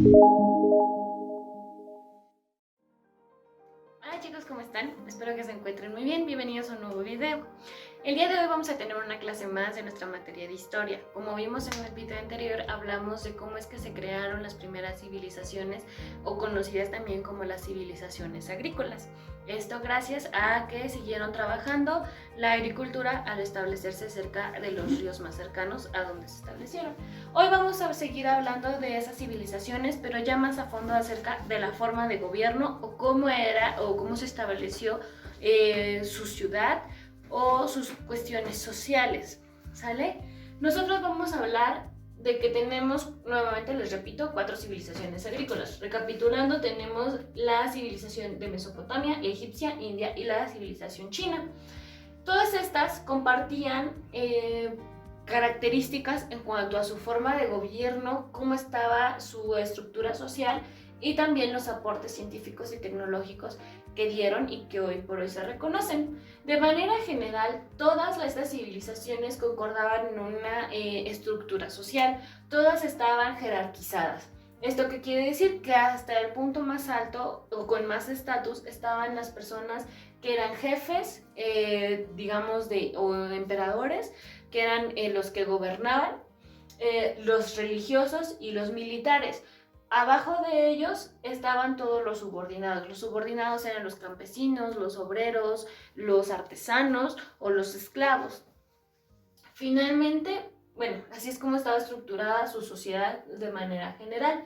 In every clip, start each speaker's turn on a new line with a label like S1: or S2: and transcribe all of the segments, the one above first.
S1: Hola chicos, ¿cómo están? Espero que se encuentren muy bien. Bienvenidos a un nuevo video. El día de hoy vamos a tener una clase más de nuestra materia de historia. Como vimos en el video anterior, hablamos de cómo es que se crearon las primeras civilizaciones, o conocidas también como las civilizaciones agrícolas. Esto gracias a que siguieron trabajando la agricultura al establecerse cerca de los ríos más cercanos a donde se establecieron. Hoy vamos a seguir hablando de esas civilizaciones, pero ya más a fondo acerca de la forma de gobierno o cómo era o cómo se estableció su ciudad o sus cuestiones sociales, ¿sale? Nosotros vamos a hablar de que tenemos, nuevamente les repito, 4 civilizaciones agrícolas. Recapitulando, tenemos la civilización de Mesopotamia, egipcia, India y la civilización china. Todas estas compartían características en cuanto a su forma de gobierno, cómo estaba su estructura social y también los aportes científicos y tecnológicos que dieron y que hoy por hoy se reconocen. De manera general, todas estas civilizaciones concordaban en una estructura social, todas estaban jerarquizadas. ¿Esto qué quiere decir? Que hasta el punto más alto o con más estatus estaban las personas que eran jefes, digamos, o emperadores, que eran los que gobernaban, los religiosos y los militares. Abajo de ellos estaban todos los subordinados. Los subordinados eran los campesinos, los obreros, los artesanos o los esclavos. Finalmente, bueno, así es como estaba estructurada su sociedad de manera general.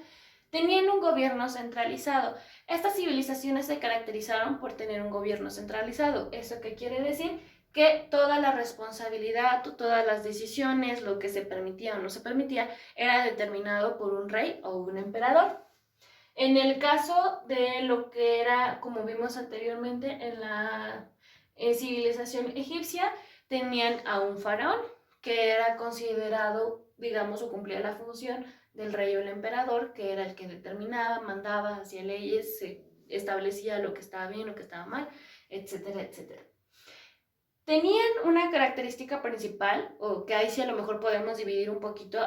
S1: Tenían un gobierno centralizado. Estas civilizaciones se caracterizaron por tener un gobierno centralizado. ¿Eso qué quiere decir? Que toda la responsabilidad, todas las decisiones, lo que se permitía o no se permitía, era determinado por un rey o un emperador. En el caso de lo que era, como vimos anteriormente en la civilización egipcia, tenían a un faraón, que era considerado, digamos, o cumplía la función del rey o el emperador, que era el que determinaba, mandaba, hacía leyes, se establecía lo que estaba bien, lo que estaba mal, etcétera, etcétera. Tenían una característica principal, o que ahí sí a lo mejor podemos dividir un poquito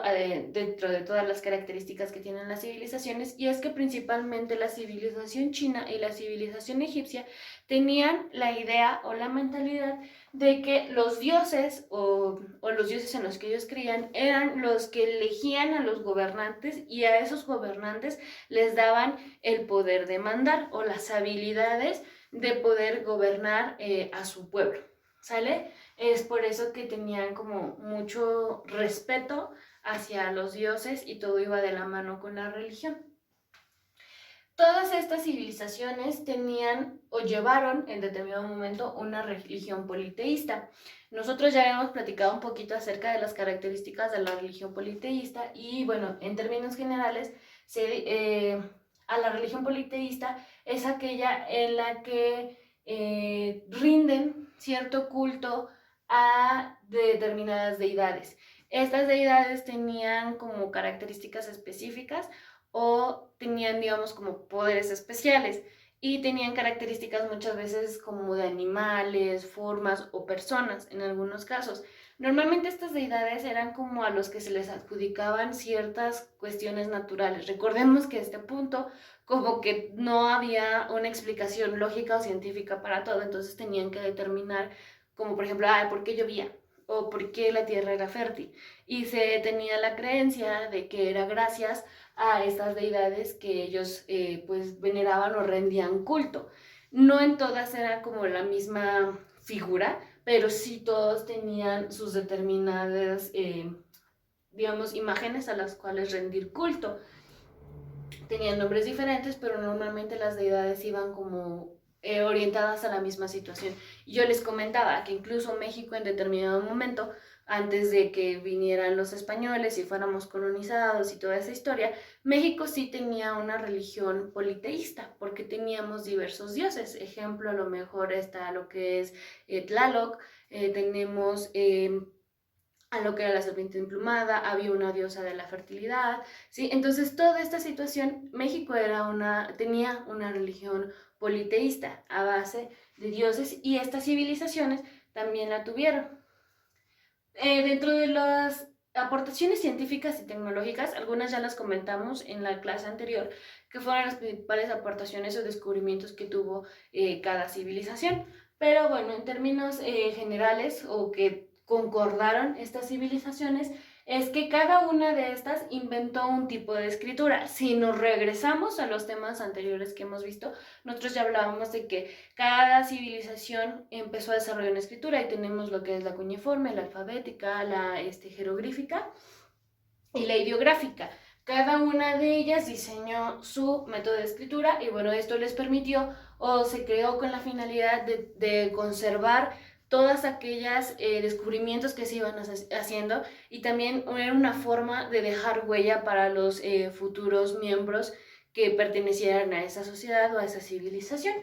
S1: dentro de todas las características que tienen las civilizaciones, y es que principalmente la civilización china y la civilización egipcia tenían la idea o la mentalidad de que los dioses o los dioses en los que ellos creían eran los que elegían a los gobernantes, y a esos gobernantes les daban el poder de mandar o las habilidades de poder gobernar a su pueblo. ¿Sale? Es por eso que tenían como mucho respeto hacia los dioses y todo iba de la mano con la religión. Todas estas civilizaciones tenían o llevaron en determinado momento una religión politeísta. Nosotros ya habíamos platicado un poquito acerca de las características de la religión politeísta y bueno, en términos generales, a la religión politeísta es aquella en la que rinden cierto culto a determinadas deidades. Estas deidades tenían como características específicas o tenían, digamos, como poderes especiales y tenían características muchas veces como de animales, formas o personas en algunos casos. Normalmente estas deidades eran como a los que se les adjudicaban ciertas cuestiones naturales. Recordemos que a este punto como que no había una explicación lógica o científica para todo, entonces tenían que determinar como por ejemplo, ¿por qué llovía? O por qué la tierra era fértil. Y se tenía la creencia de que era gracias a estas deidades que ellos pues veneraban o rendían culto. No en todas era como la misma figura, pero sí todos tenían sus determinadas, digamos, imágenes a las cuales rendir culto. Tenían nombres diferentes, pero normalmente las deidades iban como orientadas a la misma situación. Y yo les comentaba que incluso México en determinado momento, antes de que vinieran los españoles y fuéramos colonizados y toda esa historia, México sí tenía una religión politeísta, porque teníamos diversos dioses. Ejemplo, a lo mejor está lo que es Tlaloc, tenemos a lo que era la serpiente emplumada, había una diosa de la fertilidad, ¿sí? Entonces toda esta situación, México tenía una religión politeísta a base de dioses y estas civilizaciones también la tuvieron. Dentro de las aportaciones científicas y tecnológicas, algunas ya las comentamos en la clase anterior, que fueron las principales aportaciones o descubrimientos que tuvo cada civilización. Pero bueno, en términos generales o que concordaron estas civilizaciones, es que cada una de estas inventó un tipo de escritura. Si nos regresamos a los temas anteriores que hemos visto, nosotros ya hablábamos de que cada civilización empezó a desarrollar una escritura y tenemos lo que es la cuneiforme, la alfabética, la jeroglífica y la ideográfica. Cada una de ellas diseñó su método de escritura y bueno, esto les permitió o se creó con la finalidad de conservar todas aquellas descubrimientos que se iban haciendo y también era una forma de dejar huella para los futuros miembros que pertenecieran a esa sociedad o a esa civilización.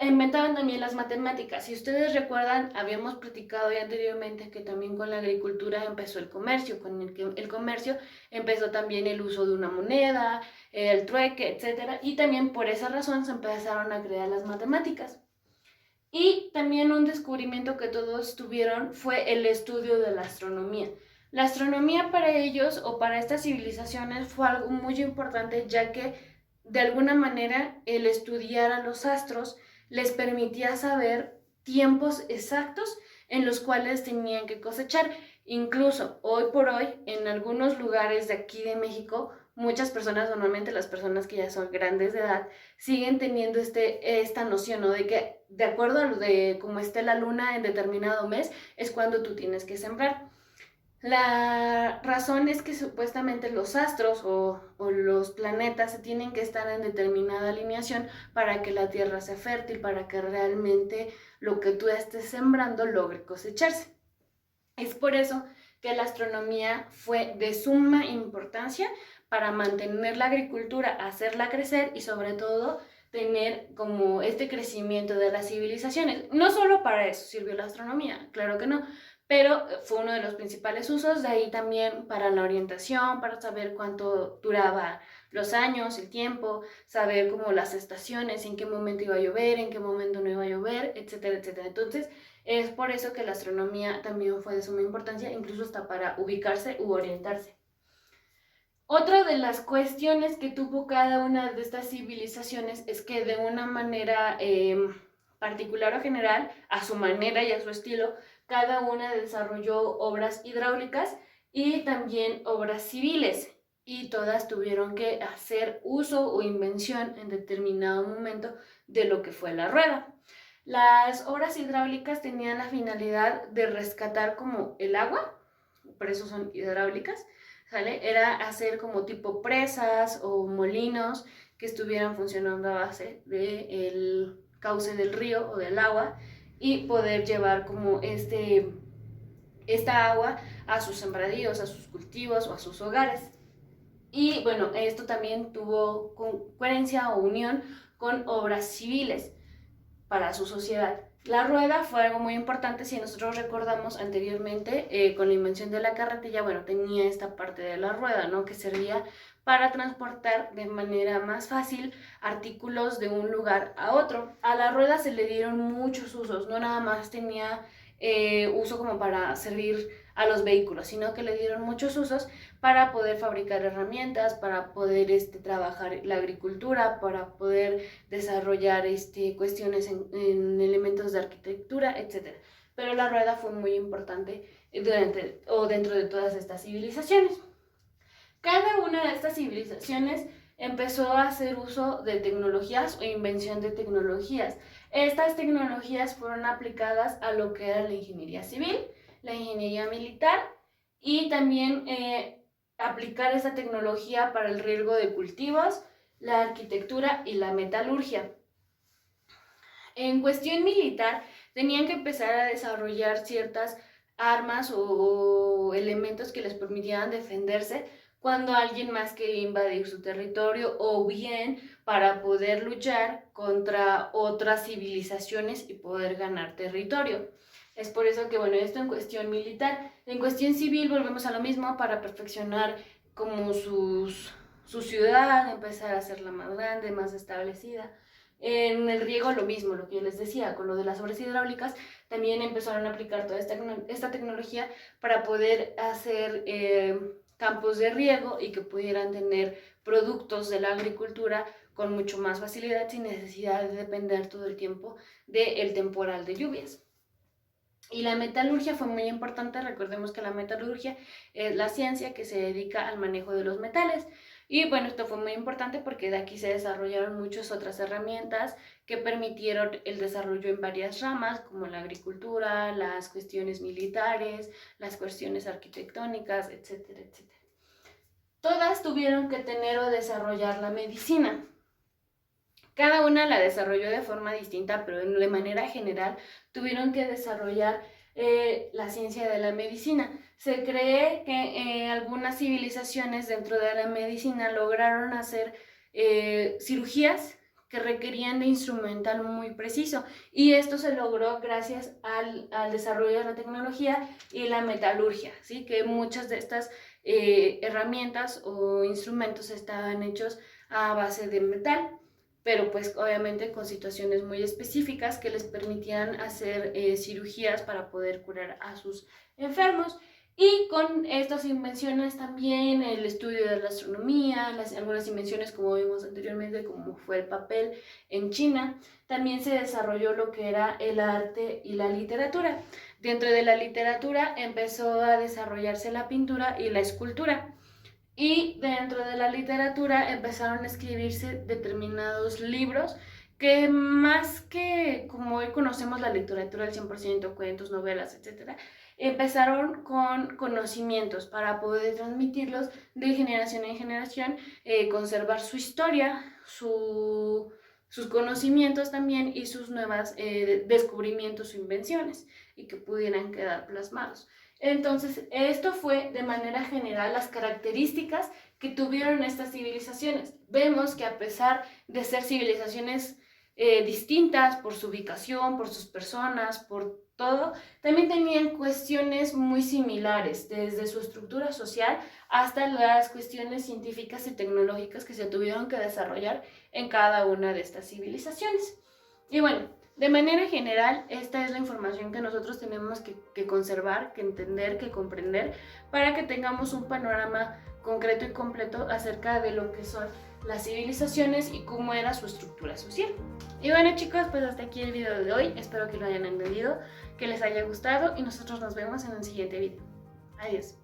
S1: Inventaban también las matemáticas. Si ustedes recuerdan, habíamos platicado ya anteriormente que también con la agricultura empezó el comercio. Con el comercio empezó también el uso de una moneda, el trueque, etc. Y también por esa razón se empezaron a crear las matemáticas. Y también un descubrimiento que todos tuvieron fue el estudio de la astronomía. La astronomía para ellos o para estas civilizaciones fue algo muy importante, ya que de alguna manera el estudiar a los astros les permitía saber tiempos exactos en los cuales tenían que cosechar. Incluso hoy por hoy, en algunos lugares de aquí de México, muchas personas, normalmente las personas que ya son grandes de edad, siguen teniendo esta noción, ¿no? De que de acuerdo a lo de cómo esté la luna en determinado mes, es cuando tú tienes que sembrar. La razón es que supuestamente los astros o los planetas se tienen que estar en determinada alineación para que la Tierra sea fértil, para que realmente lo que tú estés sembrando logre cosecharse. Es por eso que la astronomía fue de suma importancia para mantener la agricultura, hacerla crecer y sobre todo tener como este crecimiento de las civilizaciones. No solo para eso sirvió la astronomía, claro que no, pero fue uno de los principales usos, de ahí también para la orientación, para saber cuánto duraba los años, el tiempo, saber como las estaciones, en qué momento iba a llover, en qué momento no iba a llover, etcétera, etcétera. Entonces, es por eso que la astronomía también fue de suma importancia, incluso hasta para ubicarse u orientarse. Otra de las cuestiones que tuvo cada una de estas civilizaciones es que de una manera particular o general, a su manera y a su estilo, cada una desarrolló obras hidráulicas y también obras civiles, y todas tuvieron que hacer uso o invención en determinado momento de lo que fue la rueda. Las obras hidráulicas tenían la finalidad de rescatar como el agua, por eso son hidráulicas, ¿sale? Era hacer como tipo presas o molinos que estuvieran funcionando a base del cauce del río o del agua y poder llevar como esta agua a sus sembradíos, a sus cultivos o a sus hogares. Y bueno, esto también tuvo concurrencia o unión con obras civiles para su sociedad. La rueda fue algo muy importante, si nosotros recordamos anteriormente, con la invención de la carretilla, bueno, tenía esta parte de la rueda, ¿no? Que servía para transportar de manera más fácil artículos de un lugar a otro. A la rueda se le dieron muchos usos, no nada más tenía uso como para servir a los vehículos, sino que le dieron muchos usos para poder fabricar herramientas, para poder trabajar la agricultura, para poder desarrollar cuestiones en elementos de arquitectura, etc. Pero la rueda fue muy importante dentro de todas estas civilizaciones. Cada una de estas civilizaciones empezó a hacer uso de tecnologías o invención de tecnologías. Estas tecnologías fueron aplicadas a lo que era la ingeniería civil, la ingeniería militar y también aplicar esa tecnología para el riego de cultivos, la arquitectura y la metalurgia. En cuestión militar, tenían que empezar a desarrollar ciertas armas o elementos que les permitieran defenderse cuando alguien más quería invadir su territorio o bien para poder luchar contra otras civilizaciones y poder ganar territorio. Es por eso que, bueno, esto en cuestión militar. En cuestión civil volvemos a lo mismo para perfeccionar como su ciudad, empezar a hacerla más grande, más establecida. En el riego lo mismo, lo que yo les decía, con lo de las obras hidráulicas, también empezaron a aplicar toda esta tecnología para poder hacer campos de riego y que pudieran tener productos de la agricultura con mucho más facilidad, sin necesidad de depender todo el tiempo del temporal de lluvias. Y la metalurgia fue muy importante. Recordemos que la metalurgia es la ciencia que se dedica al manejo de los metales. Y bueno, esto fue muy importante porque de aquí se desarrollaron muchas otras herramientas que permitieron el desarrollo en varias ramas, como la agricultura, las cuestiones militares, las cuestiones arquitectónicas, etcétera, etcétera. Todas tuvieron que tener o desarrollar la medicina. Cada una la desarrolló de forma distinta, pero de manera general tuvieron que desarrollar la ciencia de la medicina. Se cree que algunas civilizaciones dentro de la medicina lograron hacer cirugías que requerían de instrumental muy preciso, y esto se logró gracias al desarrollo de la tecnología y la metalurgia, ¿sí? Que muchas de estas herramientas o instrumentos estaban hechos a base de metal, pero pues obviamente con situaciones muy específicas que les permitían hacer cirugías para poder curar a sus enfermos. Y con estas invenciones también el estudio de la astronomía, algunas invenciones como vimos anteriormente, como fue el papel en China, también se desarrolló lo que era el arte y la literatura. Dentro de la literatura empezó a desarrollarse la pintura y la escultura. Y dentro de la literatura empezaron a escribirse determinados libros que, más que como hoy conocemos la literatura al 100%, cuentos, novelas, etcétera, empezaron con conocimientos para poder transmitirlos de generación en generación, conservar su historia, sus conocimientos también y sus nuevos descubrimientos o invenciones, y que pudieran quedar plasmados. Entonces, esto fue de manera general las características que tuvieron estas civilizaciones. Vemos que a pesar de ser civilizaciones distintas por su ubicación, por sus personas, por todo, también tenían cuestiones muy similares, desde su estructura social hasta las cuestiones científicas y tecnológicas que se tuvieron que desarrollar en cada una de estas civilizaciones. Y bueno, de manera general, esta es la información que nosotros tenemos que conservar, que entender, que comprender, para que tengamos un panorama concreto y completo acerca de lo que son las civilizaciones y cómo era su estructura social. Y bueno, chicos, pues hasta aquí el video de hoy. Espero que lo hayan entendido, que les haya gustado, y nosotros nos vemos en el siguiente video. Adiós.